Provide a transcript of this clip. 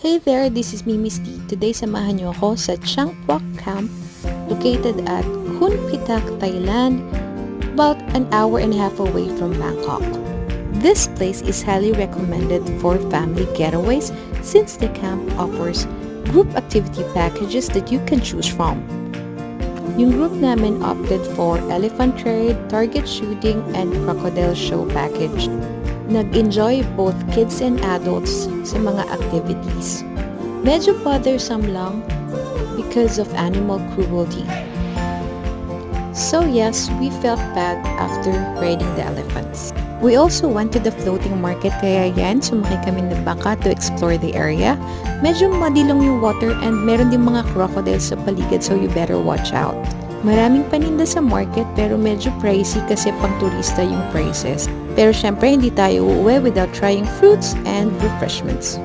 Hey there, this is Mimi T. Today samahan niyo ako sa Chang Phuoc Camp located at Khun Pitak, Thailand, about an hour and a half away from Bangkok. This place is highly recommended for family getaways since the camp offers group activity packages that you can choose from. Yung group namin opted for elephant trade, target shooting, and crocodile show package. Nag-enjoy both kids and adults sa mga activities. Medyo bothersome lang because of animal cruelty. So yes, we felt bad after riding the elephants. We also went to the floating market kaya yan, sumakay kami ng bangka to explore the area. Medyo muddy lang yung water and meron din mga crocodiles sa paligid so you better watch out. Maraming paninda sa market pero medyo pricey kasi pang turista yung prices. Pero syempre hindi tayo uuwi without trying fruits and refreshments.